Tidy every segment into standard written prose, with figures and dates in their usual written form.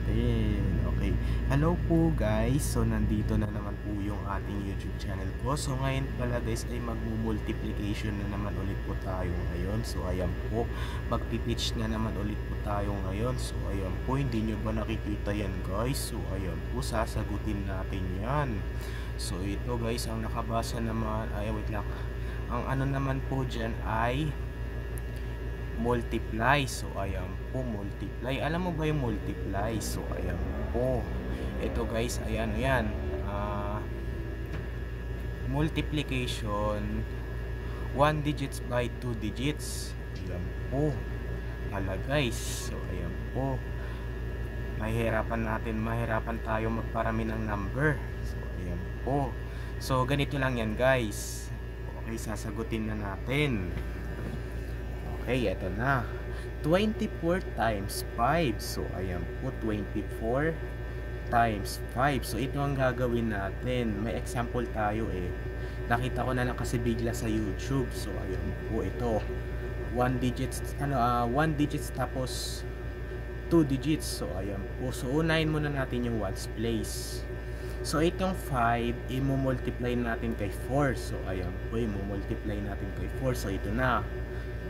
natin. Okay. Hello po guys. So nandito na naman po yung ating YouTube channel ko. So ngayon pala guys ay magmumultiplication na naman ulit po tayo ngayon. So ayan po. Magti-teach na naman ulit po tayo ngayon. So ayan po. Hindi nyo ba nakikita yan guys? So ayan po. Sasagutin natin yan. So ito guys. Ang nakabasa naman. Ay wait lang. Ang ano naman po dyan ay multiply. So ayan po, multiply. Alam mo ba yung multiply? So ayan po. Ito guys, ayan multiplication 1 digits by 2 digits. Ayan po. Hala guys. So ayan po. Mahirapan tayo magparami ng number. So ayan po. So ganito lang yan guys. Okay, sasagutin na natin. Okay, eto na. 24 times 5. So, ayan po, 24 times 5. So, ito ang gagawin natin. May example tayo eh. Nakita ko na lang kasi bigla sa YouTube. So, ayan po, ito. 1 digits tapos 2 digits. So, ayan po. So, unahin muna natin yung ones place. So, itong 5, i-multiply natin kay 4. So, ayan po, i-multiply natin kay 4. So, ito na.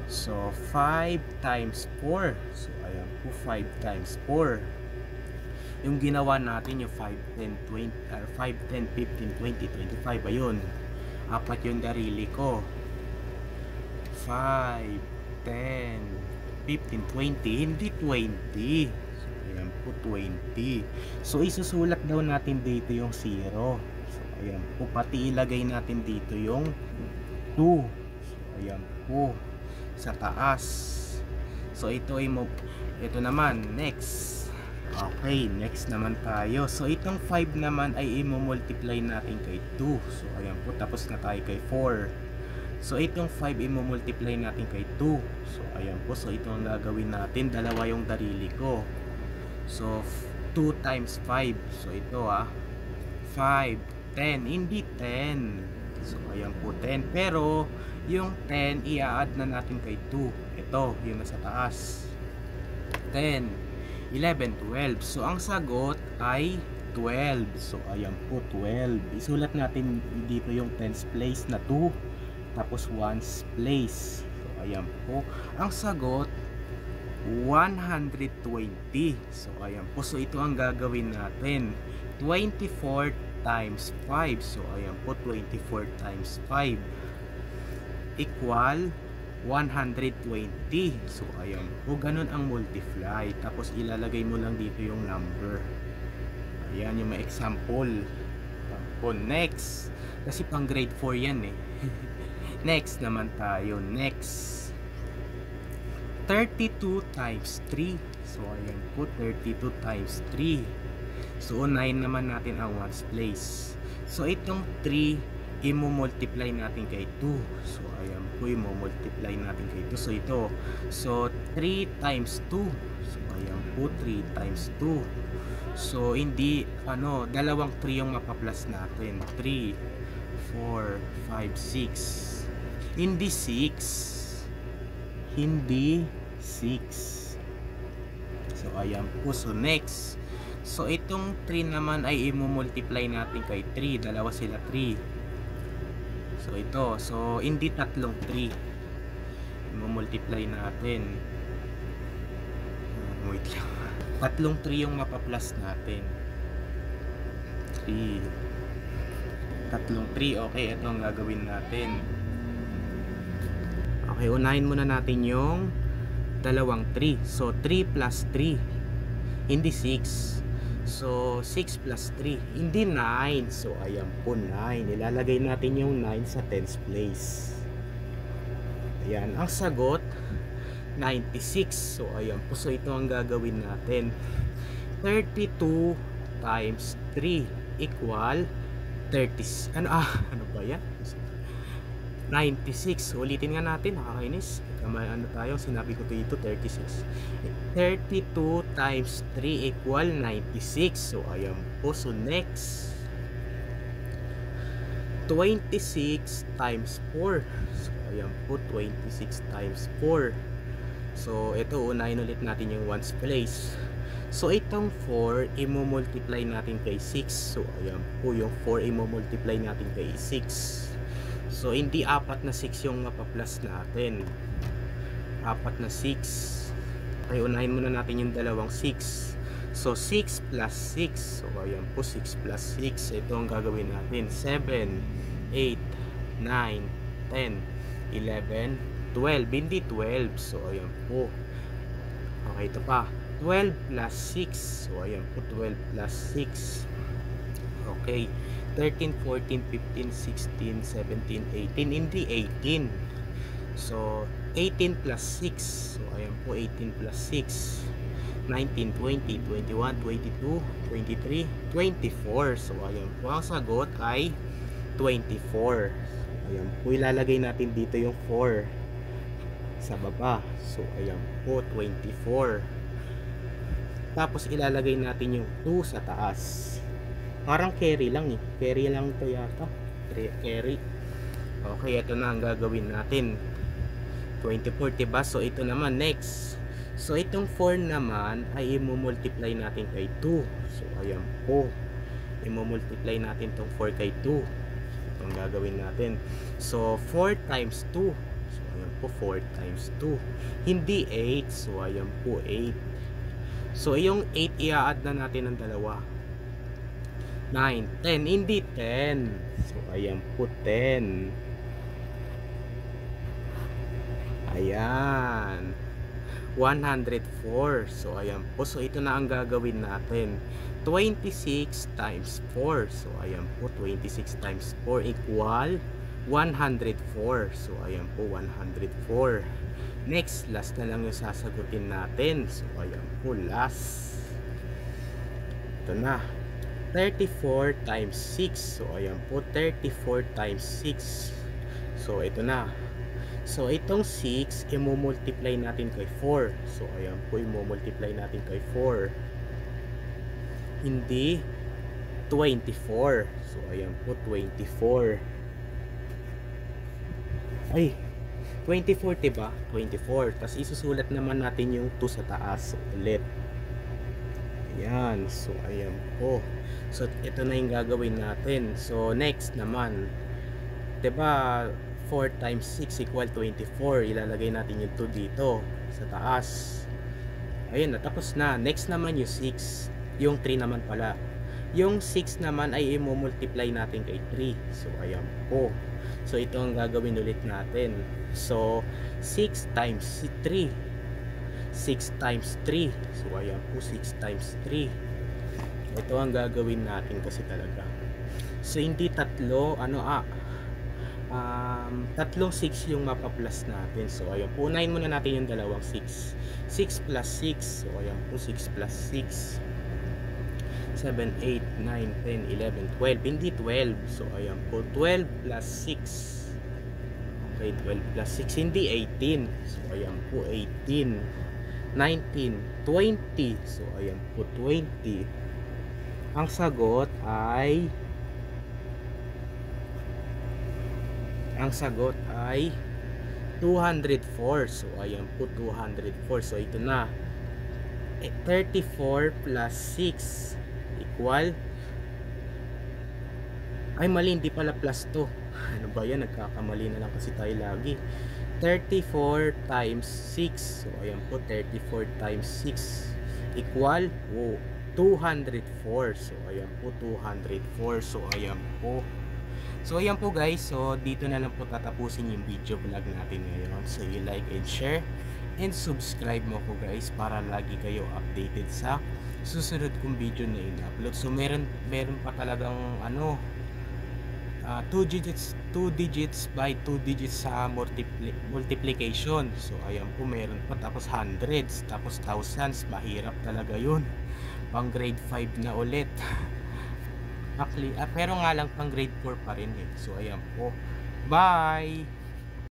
So, 5 times 4. So, ayan po, 5 times 4. Yung ginawa natin, yung 5, 10, 15, 20, 25. Ayun. Apat yung darili ko. 5, 10, 15, 20. Hindi 20. So, ayan po, 20. So, isusulat daw natin dito yung 0. So, ayan po. Pati ilagay natin dito yung 2. So, ayan po. Sa taas. So ito naman next. Okay, next naman tayo. So itong 5 naman ay i-multiply natin kay 2. So ayan po, tapos na tayo kay 4. So itong 5 i-multiply natin kay 2. So ayan po, so ito ang gagawin natin. Dalawa yung darili ko. So 2 times 5. So ito 5, 10, hindi 10. So ayan po, 10. Pero yung 10 i-add na natin kay 2. Ito yung nasa taas. 10, 11, 12. So ang sagot ay 12. So ayan po, 12. Isulat natin dito yung tens place na 2 tapos ones place. So ayan po. Ang sagot 120. So ayan po. So ito ang gagawin natin. 24 times 5. So ayan po, 24 times 5 equal 120. So ayan po, ganun ang multiply. Tapos ilalagay mo lang dito yung number. Ayan yung may example po. Next, kasi pang grade 4 yan eh. Next naman tayo. Next, 32 times 3. So ayan po, 32 times 3. So unahin naman natin ang ones place. So itong 3 i-multiply natin kay 2. So ayan po, i-multiply natin kay 2. So ito, so 3 times 2. So ayan po, 3 times 2. So hindi dalawang 3 yung mapaplas natin. 3, 4, 5, 6. Hindi 6. Hindi 6. So ayan po. So next, so itong 3 naman ay i-multiply natin kay 3. Dalawa sila, 3. So ito, so hindi tatlong 3. I-multiply natin. Wait lang. Tatlong 3 yung mapaplas natin. 3. Tatlong 3. Okay, ito ang gagawin natin. Okay, unahin muna natin yung dalawang 3. So 3 plus 3. Hindi 6. So 6 plus 3. Hindi 9. So ayan po, 9. Ilalagay natin yung 9 sa tens place. Ayan, ang sagot 96. So ayan po, so ito ang gagawin natin. 32 times 3 equal 30. Ano ba yan? 96. Ulitin nga natin, nakakainis. Tayo, sinabi ko dito 36. 32 times 3 equal 96. So ayan po. So next, 26 times 4. So ayan po, 26 times 4. So ito, unahin ulit natin yung ones place. So itong 4 i-multiply natin kay 6. So ayan po yung 4 i-multiply natin kay 6. So hindi 4 na 6 yung mapa-plus natin. 4 na 6. Ay unahin muna natin yung dalawang 6. So 6 plus 6. So ayan po 6 plus 6. Ito ang gagawin natin. 7, 8, 9, 10, 11, 12. Hindi 12. So ayan po. Okay, ito pa. 12 plus 6. So ayan po 12 plus 6. Okay. 13, 14, 15, 16, 17, 18. Hindi 18. So 18 plus 6. So ayan po 18 plus 6. 19, 20, 21, 22, 23, 24. So ayan po ang sagot ay 24. Ayan po ilalagay natin dito yung 4 sa baba. So ayan po 24. Tapos ilalagay natin yung 2 sa taas. Parang carry lang eh. Carry lang to yata. Carry. Okay, ito na ang gagawin natin. 24, diba? So ito naman next. So itong 4 naman ay i-multiply natin kay 2. So ayan po. I-multiply natin tong 4 kay 2. Ito ang gagawin natin. So 4 times 2. So ayan po 4 times 2. Hindi 8. So ayan po 8. So yung 8 i-add na natin ng dalawa. 9, 10. Hindi 10. So ayan po 10. Ayan. 104. So ayan po. So ito na ang gagawin natin. 26 times 4. So ayan po. 26 times 4 equal 104. So ayan po. 104. Next, last na lang yung sasagutin natin. So ayan po. Last. Ito na. 34 times 6. So ayan po. 34 times 6. So ito na. So itong 6 i-multiply natin kay 4. So ayan po i-multiply natin kay 4. Hindi 24. So ayan po 24. Ay 24, diba? 24. Tapos isusulat naman natin yung 2 sa taas ulit. Ayan. So ayan po. So ito na yung gagawin natin. So next naman, diba 4 times 6 equal 24. Ilalagay natin yung 2 dito sa taas. Ayun, natapos na. Next naman yung 6. Yung 3 naman pala. Yung 6 naman ay i-multiply natin kay 3. So ayan po. So ito ang gagawin ulit natin. So 6 times 3. 6 times 3. So ayan po 6 times 3. Ito ang gagawin natin kasi talaga. So hindi tatlo, tatlong 6 yung mapa-plus natin. So ayan po, unahin muna natin yung dalawang 6. 6 plus 6. So ayan po 6 plus 6. 7, 8, 9, 10, 11, 12. Hindi 12. So ayan po 12 plus 6. Okay, 12 plus 6. Hindi 18. So ayan po 18. 19, 20. So ayan po 20. Ang sagot ay 204. So ayan po 204. So ito na. 34 plus 6 equal, ay mali, hindi pala plus to. Ano ba yan, nagkakamali na lang kasi tayo lagi. 34 times 6. So ayan po 34 times 6 equal 204. So ayan po 204. So ayan po. So ayan po guys. So dito na lang po tatapusin yung video vlog natin ngayon. So you like and share and subscribe mo ko guys para lagi kayo updated sa susunod kong video na in-upload. So meron pa talagang 2 digits by 2 digits sa multiplication. So ayan po, meron pa, tapos hundreds, tapos thousands. Mahirap talaga yun. Pang grade 5 na ulit. Actually, pero nga lang pang grade 4 pa rin eh. So ayan po, bye.